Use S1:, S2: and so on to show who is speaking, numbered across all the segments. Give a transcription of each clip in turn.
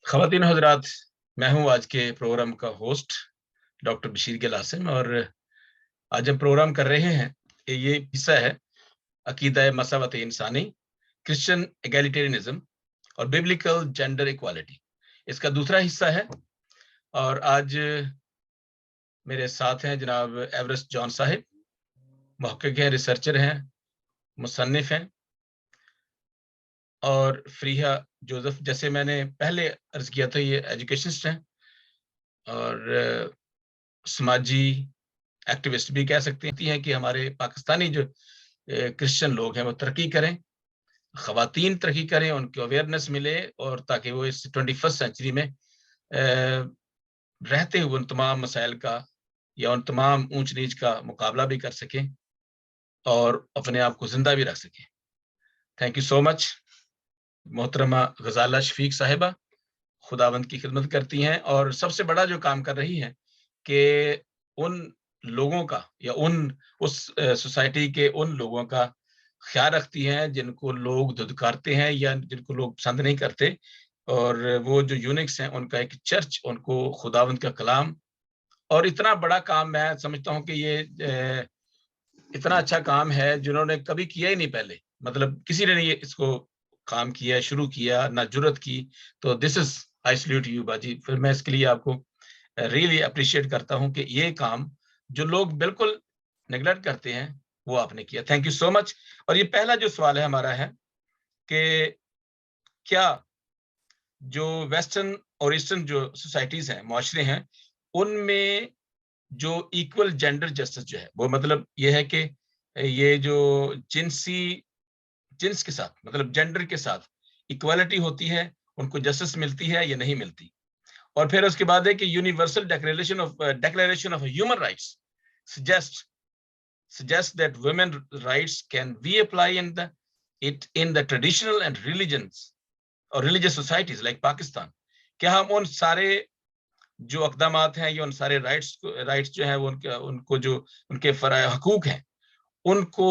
S1: ख़वातीन हज़रात, मैं हूँ आज के प्रोग्राम का होस्ट डॉक्टर बशीर गिल आसिम, और आज हम प्रोग्राम कर रहे हैं ये हिस्सा है अकीदा मसावत इंसानी, क्रिश्चियन एगैलिटेरियनिज्म और बिब्लिकल जेंडर इक्वालिटी। इसका दूसरा हिस्सा है और आज मेरे साथ हैं जनाब एवरेस्ट जॉन साहिब, मुहक्किक हैं, रिसर्चर हैं, मुसन्निफ हैं, और फ्रीहा जोसेफ, जैसे मैंने पहले अर्ज किया था, ये एजुकेशनिस्ट हैं और समाजी एक्टिविस्ट भी कह सकते हैं कि हमारे पाकिस्तानी जो क्रिश्चियन लोग हैं वो तरक्की करें, ख़वातीन तरक्की करें, उनको अवेयरनेस मिले, और ताकि वो इस 21st सेंचुरी में रहते हुए उन तमाम मसाइल का या उन तमाम ऊंच नीच का मुकाबला भी कर सकें और अपने आप को जिंदा भी रख सकें। Thank you so much. मोहतरमा गजाला शफीक साहिबा खुदावंद की खिदमत करती हैं और सबसे बड़ा जो काम कर रही हैं कि उन लोगों का या उस सोसाइटी के उन लोगों का ख्याल रखती हैं जिनको लोग धुतकारते हैं या जिनको लोग पसंद नहीं करते, और वो जो यूनिक्स हैं उनका एक चर्च, उनको खुदावंद का कलाम, और इतना बड़ा काम मैं समझता हूँ कि ये इतना अच्छा काम है जिन्होंने कभी किया ही नहीं पहले, मतलब किसी ने नहीं इसको काम किया, शुरू किया, ना जुर्रत की। तो this is I salute you बाजी। फिर मैं इसके लिए आपको रियली अप्रिशिएट करता हूं कि ये काम जो लोग बिल्कुल नेग्लेक्ट करते हैं वो आपने किया। Thank you so much. और ये पहला जो सवाल है हमारा है कि क्या जो वेस्टर्न और ईस्टर्न जो सोसाइटीज हैं, मुआशरे हैं, उनमें जो इक्वल जेंडर जस्टिस जो है, वो मतलब ये है कि ये जो जिन्स के साथ, मतलब जेंडर के साथ इक्वालिटी होती है, उनको जस्टिस मिलती है या नहीं मिलती। और फिर उसके बाद है कि universal declaration of human rights suggests that women rights can be applied in the traditional and religious societies like Pakistan। क्या हम उन सारे जो अक़दामात हैं या उन सारे राइट्स जो हैं वो उनको जो उनके हकूक हैं उनको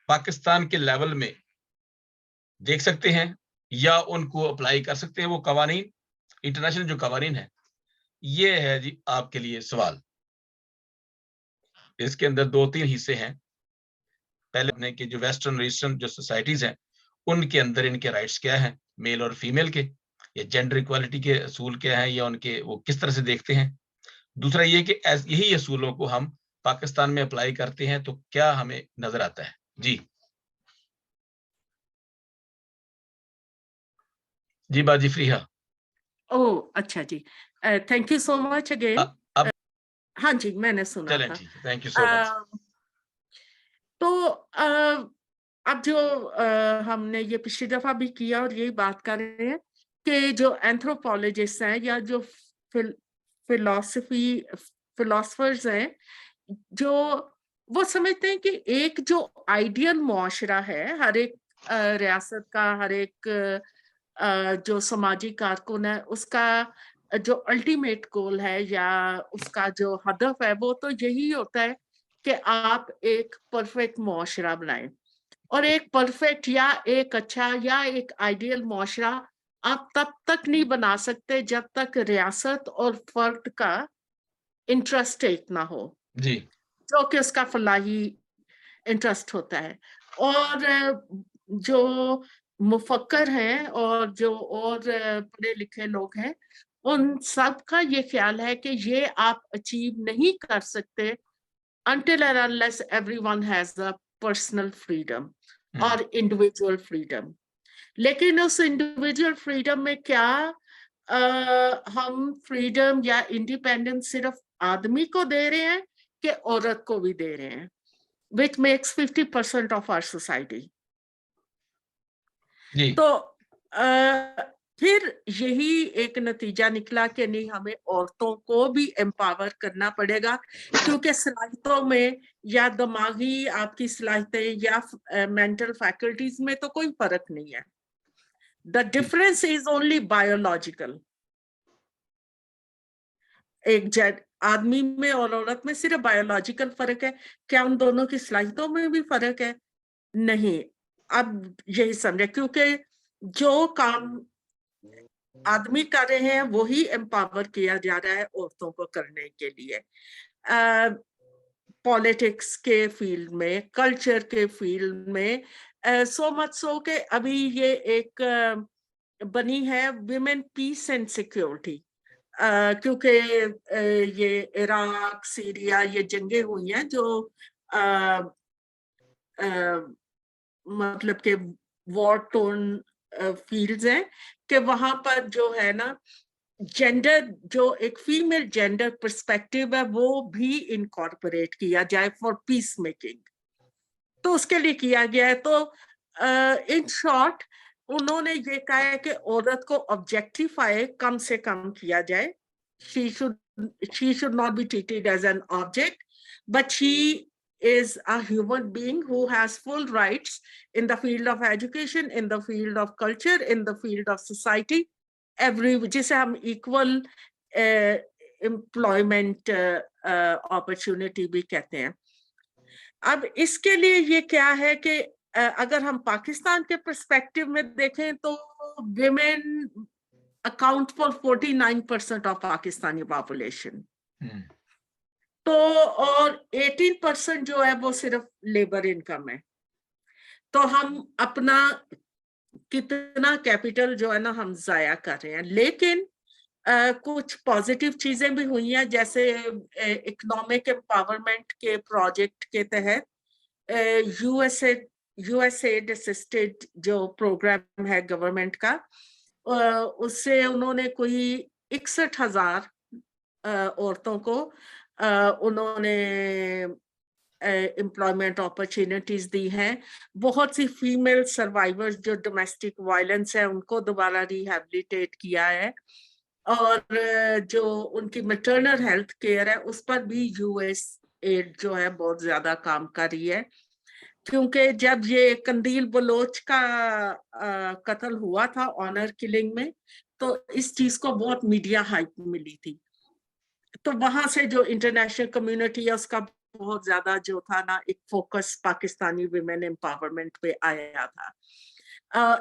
S1: पाकिस्तान के लेवल में देख सकते हैं या उनको अप्लाई कर सकते हैं वो कवानीन, इंटरनेशनल जो कवानीन है? ये है जी आपके लिए सवाल। इसके अंदर 2-3 हिस्से हैं। पहले अपने के जो वेस्टर्न ईस्टर्न जो सोसाइटीज हैं उनके अंदर इनके राइट्स क्या हैं, मेल और फीमेल के, या जेंडर इक्वालिटी के असूल क्या हैं, या उनके वो किस तरह से देखते हैं। दूसरा ये कि यही असूलों को हम पाकिस्तान में अप्लाई करते हैं तो क्या हमें नजर आता है। जी बाजी फ्रीहा।
S2: ओह अच्छा जी, thank you so much again.
S1: अब
S2: हाँ जी, मैंने सुना
S1: चलें,
S2: था।
S1: ठीक है, थैंक यू सो मच।
S2: तो अब जो हमने ये पिछली दफा भी किया और यही बात कर रहे हैं कि जो एंथ्रोपोलॉजिस्ट हैं या जो फिलोसफर्स हैं, जो वो समझते हैं कि एक जो आइडियल मुआशरा है हर एक रियासत का, हर एक जो समाजी कारकुन है, उसका जो अल्टीमेट गोल है या उसका जो हदफ है वो तो यही होता है कि आप एक परफेक्ट मुआशरा बनाएं। और एक परफेक्ट या एक अच्छा या एक आइडियल मुआशरा आप तब तक नहीं बना सकते जब तक रियासत और फर्द का इंटरेस्ट एक ना हो
S1: जी,
S2: जो कि उसका फलाही इंटरेस्ट होता है। और जो मुफक्कर हैं और जो और पढ़े लिखे लोग हैं, उन सब का ये ख्याल है कि ये आप अचीव नहीं कर सकते until and unless everyone has a personal freedom और इंडिविजुअल फ्रीडम। लेकिन उस इंडिविजुअल फ्रीडम में क्या हम फ्रीडम या इंडिपेंडेंस सिर्फ आदमी को दे रहे हैं कि औरत को भी दे रहे हैं, which makes 50% of our society। तो फिर यही एक नतीजा निकला कि नहीं, हमें औरतों को भी एम्पावर करना पड़ेगा, क्योंकि सलाहियतों में या दिमागी आपकी सलाहियतें या मेंटल फैकल्टीज में तो कोई फर्क नहीं है। The difference is only biological. एक आदमी में और औरत में सिर्फ बायोलॉजिकल फर्क है। क्या उन दोनों की सलाहियतों में भी फर्क है? नहीं। अब यही समझे, क्योंकि जो काम आदमी कर रहे हैं वही एम्पावर किया जा रहा है औरतों को करने के लिए। पॉलिटिक्स के फील्ड में, कल्चर के फील्ड में, सो मच सो के अभी ये एक बनी है विमेन पीस एंड सिक्योरिटी, क्योंकि ये इराक, सीरिया, ये जंगें हुई हैं जो मतलब के वॉर टोन फील्ड्स हैं, कि वहां पर जो है ना जेंडर, जो एक फीमेल जेंडर पर्सपेक्टिव है वो भी इनकॉर्पोरेट किया जाए फॉर पीस मेकिंग। तो उसके लिए किया गया है। तो इन शॉर्ट उन्होंने ये कहा है कि औरत को ऑब्जेक्टिफाई कम से कम किया जाए। she should not be treated as an object, but she is a human being who has full rights in the field of education, in the field of culture, in the field of society, जिसे हम equal employment opportunity भी कहते हैं। अब इसके लिए ये क्या है कि अगर हम पाकिस्तान के पर्सपेक्टिव में देखें तो women account for 49% of Pakistani population, तो और 18% जो है वो सिर्फ लेबर इनकम है। तो हम अपना कितना कैपिटल जो है ना हम जाया कर रहे हैं। लेकिन कुछ पॉजिटिव चीजें भी हुई हैं, जैसे इकोनॉमिक एम्पावरमेंट के प्रोजेक्ट के तहत यूएसएड असिस्टेड जो प्रोग्राम है गवर्नमेंट का, उससे उन्होंने कोई 61,000 औरतों को उन्होंने एम्प्लॉयमेंट अपॉर्चुनिटीज दी हैं। बहुत सी फीमेल सर्वाइवर्स जो डोमेस्टिक वायलेंस है उनको दोबारा रिहैबिलिटेट किया है, और जो उनकी मैटरनल हेल्थ केयर है उस पर भी यूएसएड जो है बहुत ज्यादा काम कर रही है। क्योंकि जब ये कंदील बलोच का कत्ल हुआ था ऑनर किलिंग में, तो इस चीज को बहुत मीडिया हाइप मिली थी। तो वहां से जो इंटरनेशनल कम्युनिटी है उसका बहुत ज्यादा जो था ना एक फोकस पाकिस्तानी विमेन एम्पावरमेंट पे आया था।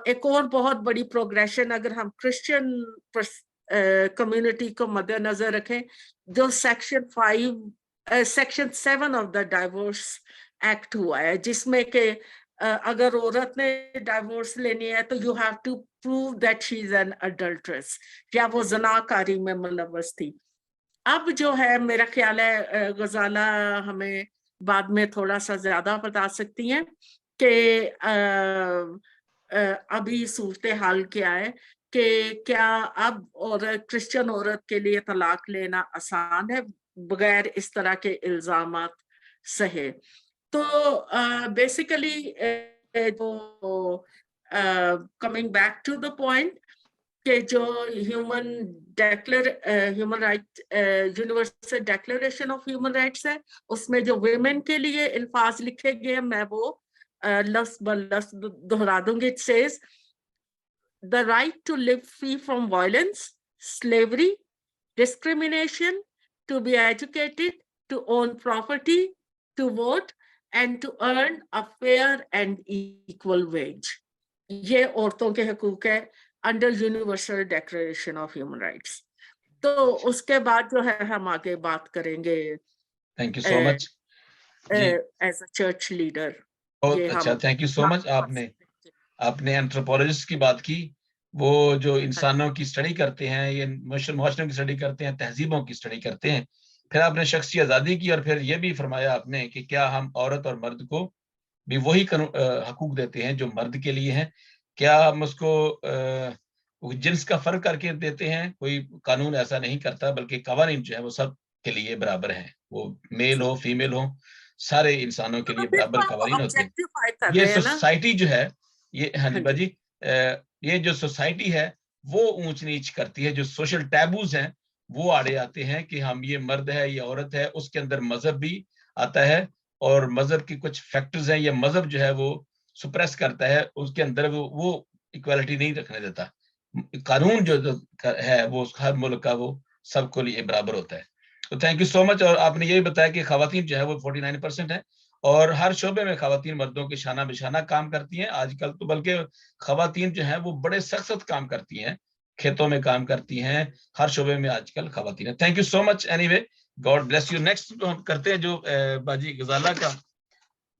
S2: एक और बहुत बड़ी प्रोग्रेशन अगर हम क्रिश्चियन कम्युनिटी को मद्देनजर रखें, जो section 7 of the divorce act हुआ है, जिसमें कि अगर औरत ने डाइवोर्स लेनी है तो you have to prove that she is an adulteress, या वो जनाकारी में मुलव्वस थी। अब जो है मेरा ख्याल है गजाला हमें बाद में थोड़ा सा ज्यादा बता सकती हैं कि अभी सूरत हाल क्या है, कि क्या अब औरत, क्रिश्चियन औरत के लिए तलाक लेना आसान है बगैर इस तरह के इल्जामात सहे। तो basically coming back to the point कि जो human right universal declaration of human rights है, उसमें जो वुमेन के लिए अल्फाज लिखे गए मैं वो लफ्ज ब लफ्ज दोहरा दूंगी। It says the right to live free from violence, slavery, discrimination, to be educated, to own property, to vote, and to earn a fair and equal wage. ये औरतों के हकूक है under universal declaration of human rights. तो उसके बाद जो है हम आगे बात करेंगे।
S1: Thank you so much
S2: as a church leader.
S1: बहुत अच्छा, थैंक यू सो मच। आपने एंथ्रोपोलॉजिस्ट की बात की, वो जो इंसानों की स्टडी करते हैं, ये मुआशरों की स्टडी करते हैं, तहजीबों की स्टडी करते हैं। फिर आपने शख्सी आज़ादी की, और फिर ये भी फरमाया आपने कि क्या हम औरत और मर्द को भी वही हकूक देते हैं जो मर्द के लिए हैं? क्या हम उसको जिन्स का फर्क करके देते हैं? कोई कानून ऐसा नहीं करता, बल्कि कवानीन जो है वो सब के लिए बराबर हैं, वो मेल हो फीमेल हो, सारे इंसानों के लिए बराबर कवानीन होते हैं। ये सोसाइटी जो है ये, हाँ जी बाजी, ये जो सोसाइटी है वो ऊंच नीच करती है, जो सोशल टैबूज हैं वो आड़े आते हैं कि हम ये मर्द है ये औरत है। उसके अंदर मजहब भी आता है, और मजहब की कुछ फैक्टर्स हैं, ये मजहब जो है वो सुप्रेस करता है, उसके अंदर वो इक्वालिटी नहीं रखने देता। कानून जो है वो हर मुल्क का वो सबको लिए बराबर होता है। तो थैंक यू सो मच। और आपने ये भी बताया कि खवातीन जो है वो 49% है, और हर शोबे में खवातीन मर्दों के शाना बिशाना काम करती हैं आजकल तो, बल्कि खवातीन जो है वो बड़े सख्त काम करती हैं। کھیتوں میں کام کرتی ہیں, ہر شعبے میں آج کل خواتین ہیں. Thank you so much. Any way, God bless you. Next ہم کرتے ہیں جو باجی غزالہ کا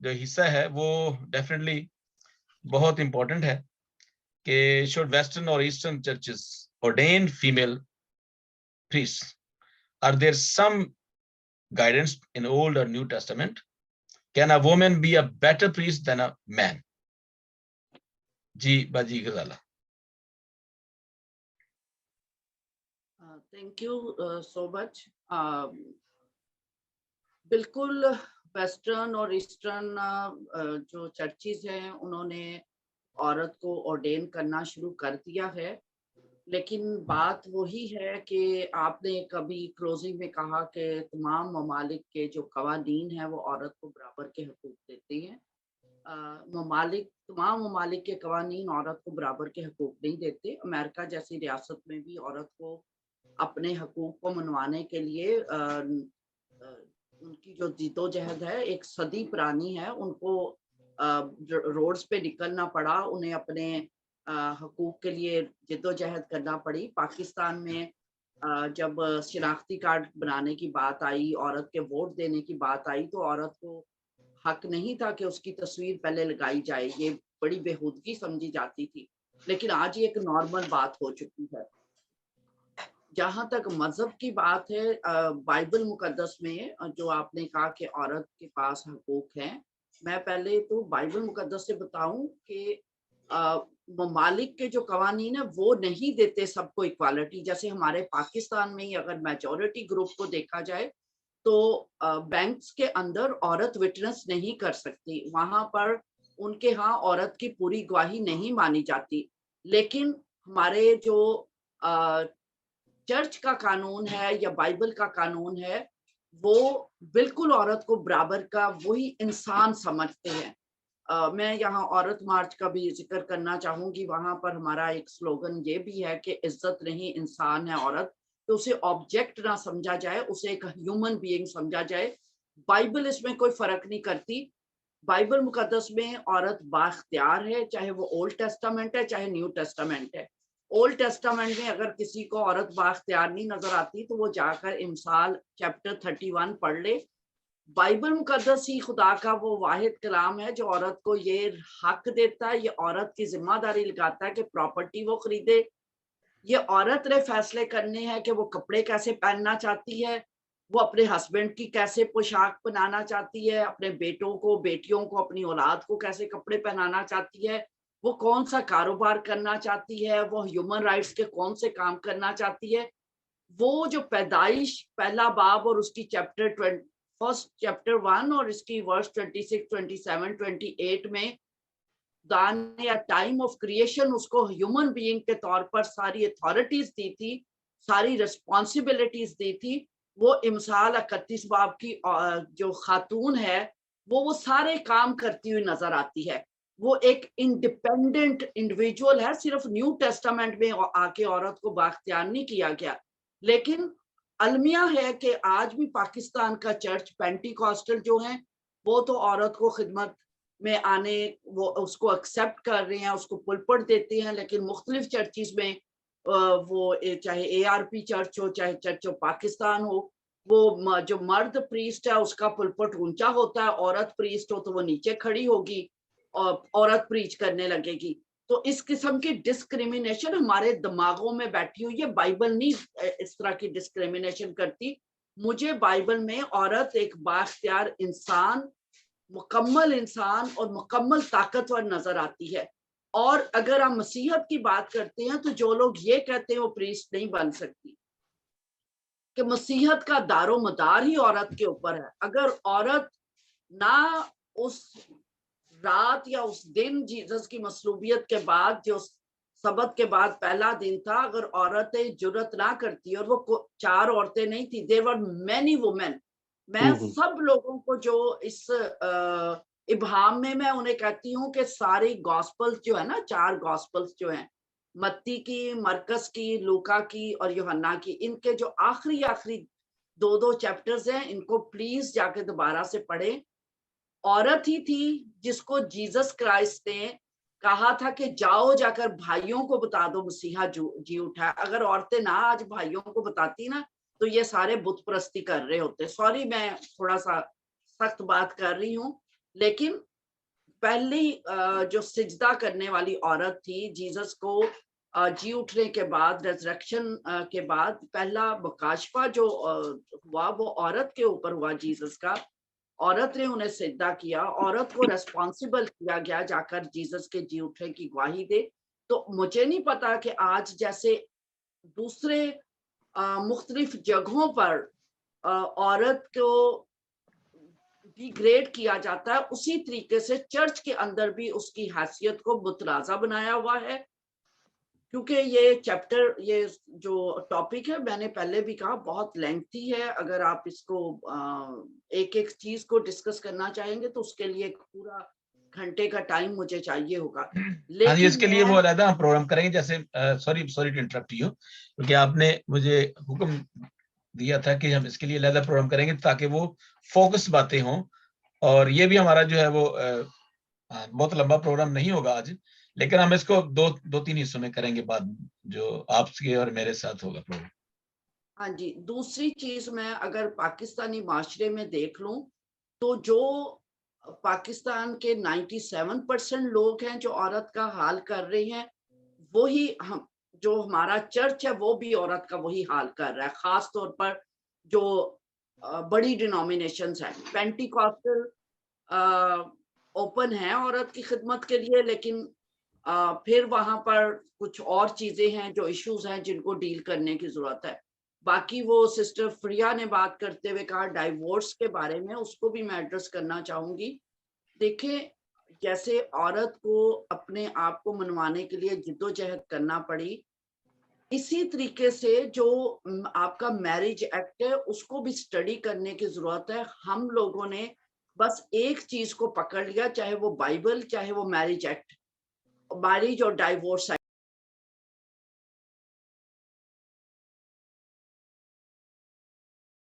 S1: جو حصہ ہے وہ ڈیفینیٹلی بہت امپورٹنٹ ہے کہ شوڈ ویسٹرن اور eastern churches ordain female priests? Are there some guidance in Old or New Testament? Can a woman be a better priest than a man? جی باجی غزالہ.
S3: تھینک یو سو مچ. بالکل western اور eastern جو churches ہیں انہوں نے عورت کو ordain کرنا شروع کر دیا ہے, لیکن بات وہی ہے کہ آپ نے کبھی کلوزنگ میں کہا کہ تمام ممالک کے جو قوانین ہیں وہ عورت کو برابر کے حقوق دیتے ہیں. تمام ممالک کے قوانین عورت کو برابر کے حقوق نہیں دیتے. امریکہ جیسی ریاست میں بھی عورت کو اپنے حقوق کو منوانے کے لیے ان کی جو جدوجہد ہے ایک صدی پرانی ہے. ان کو روڈز پہ نکلنا پڑا, انہیں اپنے حقوق کے لیے جدوجہد کرنا پڑی. پاکستان میں جب شناختی کارڈ بنانے کی بات آئی, عورت کے ووٹ دینے کی بات آئی, تو عورت کو حق نہیں تھا کہ اس کی تصویر پہلے لگائی جائے. یہ بڑی بےہودگی سمجھی جاتی تھی, لیکن آج یہ ایک نارمل بات ہو چکی ہے. جہاں تک مذہب کی بات ہے, بائبل مقدس میں جو آپ نے کہا کہ عورت کے پاس حقوق ہیں, میں پہلے تو بائبل مقدس سے بتاؤں کہ ممالک کے جو قوانین ہیں وہ نہیں دیتے سب کو ایکوالٹی. جیسے ہمارے پاکستان میں ہی اگر میجورٹی گروپ کو دیکھا جائے تو بینکس کے اندر عورت وٹنس نہیں کر سکتی, وہاں پر ان کے ہاں عورت کی پوری گواہی نہیں مانی جاتی. لیکن ہمارے جو چرچ کا قانون ہے یا بائبل کا قانون ہے وہ بالکل عورت کو برابر کا وہی انسان سمجھتے ہیں. میں یہاں عورت مارچ کا بھی ذکر کرنا چاہوں گی. وہاں پر ہمارا ایک سلوگن یہ بھی ہے کہ عزت نہیں انسان ہے عورت, تو اسے آبجیکٹ نہ سمجھا جائے, اسے ایک ہیومن بینگ سمجھا جائے. بائبل اس میں کوئی فرق نہیں کرتی. بائبل مقدس میں عورت بااختیار ہے, چاہے وہ اولڈ ٹیسٹامنٹ ہے چاہے نیو ٹیسٹامنٹ ہے. اولڈ ٹیسٹامنٹ میں اگر کسی کو عورت بااختیار نہیں نظر آتی تو وہ جا کر امثال چیپٹر 31 پڑھ لے. بائبل مقدس ہی خدا کا وہ واحد کلام ہے جو عورت کو یہ حق دیتا ہے, یہ عورت کی ذمہ داری لگاتا ہے کہ پراپرٹی وہ خریدے. یہ عورت نے فیصلے کرنے ہیں کہ وہ کپڑے کیسے پہننا چاہتی ہے, وہ اپنے ہسبینڈ کی کیسے پوشاک پہنانا چاہتی ہے, اپنے بیٹوں کو بیٹیوں کو اپنی اولاد کو کیسے کپڑے پہنانا چاہتی ہے, وہ کون سا کاروبار کرنا چاہتی ہے, وہ ہیومن رائٹس کے کون سے کام کرنا چاہتی ہے. وہ جو پیدائش پہلا باب اور اس کی فرسٹ چیپٹر 1 اور اس کی ورس 26, 27, 28 میں دان یا ٹائم آف کریشن اس کو ہیومن بینگ کے طور پر ساری اتھارٹیز دی تھی, ساری ریسپانسبلٹیز دی تھی. وہ امثال 31 باب کی جو خاتون ہے وہ سارے کام کرتی ہوئی نظر آتی ہے. وہ ایک انڈیپینڈنٹ انڈیویجول ہے. صرف نیو ٹیسٹامنٹ میں آ کے عورت کو بااختیار نہیں کیا گیا, لیکن المیہ ہے کہ آج بھی پاکستان کا چرچ پینٹیکاسٹل جو ہیں وہ تو عورت کو خدمت میں آنے وہ اس کو ایکسیپٹ کر رہے ہیں, اس کو پلپٹ دیتے ہیں. لیکن مختلف چرچز میں وہ چاہے اے آر پی چرچ ہو چاہے چرچ آف پاکستان ہو, وہ جو مرد پریسٹ ہے اس کا پلپٹ اونچا ہوتا ہے, عورت پریسٹ ہو تو وہ نیچے کھڑی ہوگی اور عورت پریچ کرنے لگے گی. تو اس قسم کی ڈسکریمنیشن ہمارے دماغوں میں بیٹھی ہوئی ہے. بائبل نہیں اس طرح کی ڈسکریمنیشن کرتی. مجھے بائبل میں عورت ایک بااختیار انسان, مکمل انسان اور مکمل طاقتور نظر آتی ہے. اور اگر ہم مسیحیت کی بات کرتے ہیں تو جو لوگ یہ کہتے ہیں وہ پریسٹ نہیں بن سکتی, کہ مسیحیت کا دار و مدار ہی عورت کے اوپر ہے. اگر عورت نہ اس رات یا اس دن جیسس کی مصلوبیت کے بعد جو سبت کے بعد پہلا دن تھا, اگر عورتیں جرت نہ کرتی, اور وہ 4 عورتیں نہیں تھی, there were many women. میں سب لوگوں کو جو اس ابہام میں انہیں کہتی ہوں کہ ساری گاسپلز جو ہے نا, 4 گاسپلز جو ہیں, متی کی, مرکز کی, لوکا کی اور یوحنا کی, ان کے جو آخری 2 چیپٹرز ہیں ان کو پلیز جا کے دوبارہ سے پڑھیں. عورت ہی تھی جس کو جیسس کرائسٹ نے کہا تھا کہ جاؤ جا کر بھائیوں کو بتا دو مسیحا جی اٹھا. اگر عورتیں نہ آج بھائیوں کو بتاتی نا تو یہ سارے بت پرستی کر رہے ہوتے. سوری میں تھوڑا سا سخت بات کر رہی ہوں, لیکن پہلی جو سجدہ کرنے والی عورت تھی جیزس کو جی اٹھنے کے بعد, ریزریکشن کے بعد, پہلا مکاشفہ جو ہوا وہ عورت کے اوپر ہوا جیزس کا. عورت نے انہیں سجدہ کیا, عورت کو ریسپانسیبل کیا گیا جا کر جیزس کے جی اٹھنے کی گواہی دے. تو مجھے نہیں پتا کہ آج جیسے دوسرے مختلف جگہوں پر عورت کو ڈیگریڈ کیا جاتا ہے, اسی طریقے سے چرچ کے اندر بھی اس کی حیثیت کو متنازع بنایا ہوا ہے. کیونکہ یہ چیپٹر, یہ جو ٹاپک ہے, میں نے پہلے بھی کہا بہت لینتھی ہے. اگر آپ اس کو ایک ایک چیز کو ڈسکس کرنا چاہیں گے تو اس کے لیے ایک پورا گھنٹے کا ٹائم مجھے چاہیے ہوگا.
S1: لیکن اس کے لیے وہ علیحدہ ہم پروگرام کریں گے. جیسے سوری ٹو انٹرپٹ یو, کیونکہ آپ نے مجھے حکم دیا تھا کہ ہم اس کے لیے علیحدہ پروگرام کریں گے تاکہ وہ فوکس باتیں ہوں. اور یہ بھی ہمارا جو ہے وہ بہت لمبا پروگرام نہیں ہوگا آج, لیکن ہم اس کو دو تین حصوں میں کریں گے بعد, جو آپ کے اور میرے ساتھ ہوگا پروگرام.
S3: ہاں جی. دوسری چیز میں اگر پاکستانی معاشرے میں دیکھ لوں تو جو پاکستان کے 97% لوگ ہیں جو عورت کا حال کر رہے ہیں, وہی ہم جو ہمارا چرچ ہے وہ بھی عورت کا وہی حال کر رہا ہے. خاص طور پر جو بڑی ڈینومینیشنز ہیں, پینٹیکاسٹل اوپن ہے عورت کی خدمت کے لیے, لیکن پھر وہاں پر کچھ اور چیزیں ہیں جو ایشوز ہیں جن کو ڈیل کرنے کی ضرورت ہے. باقی وہ سسٹر فریا نے بات کرتے ہوئے کہا ڈائیورس کے بارے میں, اس کو بھی میں ایڈریس کرنا چاہوں گی. دیکھیں, جیسے عورت کو اپنے آپ کو منوانے کے لیے جدوجہد کرنا پڑی, اسی طریقے سے جو آپ کا میرج ایکٹ ہے اس کو بھی اسٹڈی کرنے کی ضرورت ہے. ہم لوگوں نے بس ایک چیز کو پکڑ لیا, چاہے وہ بائبل, چاہے وہ میرج ایکٹ, میرج اور ڈائیورس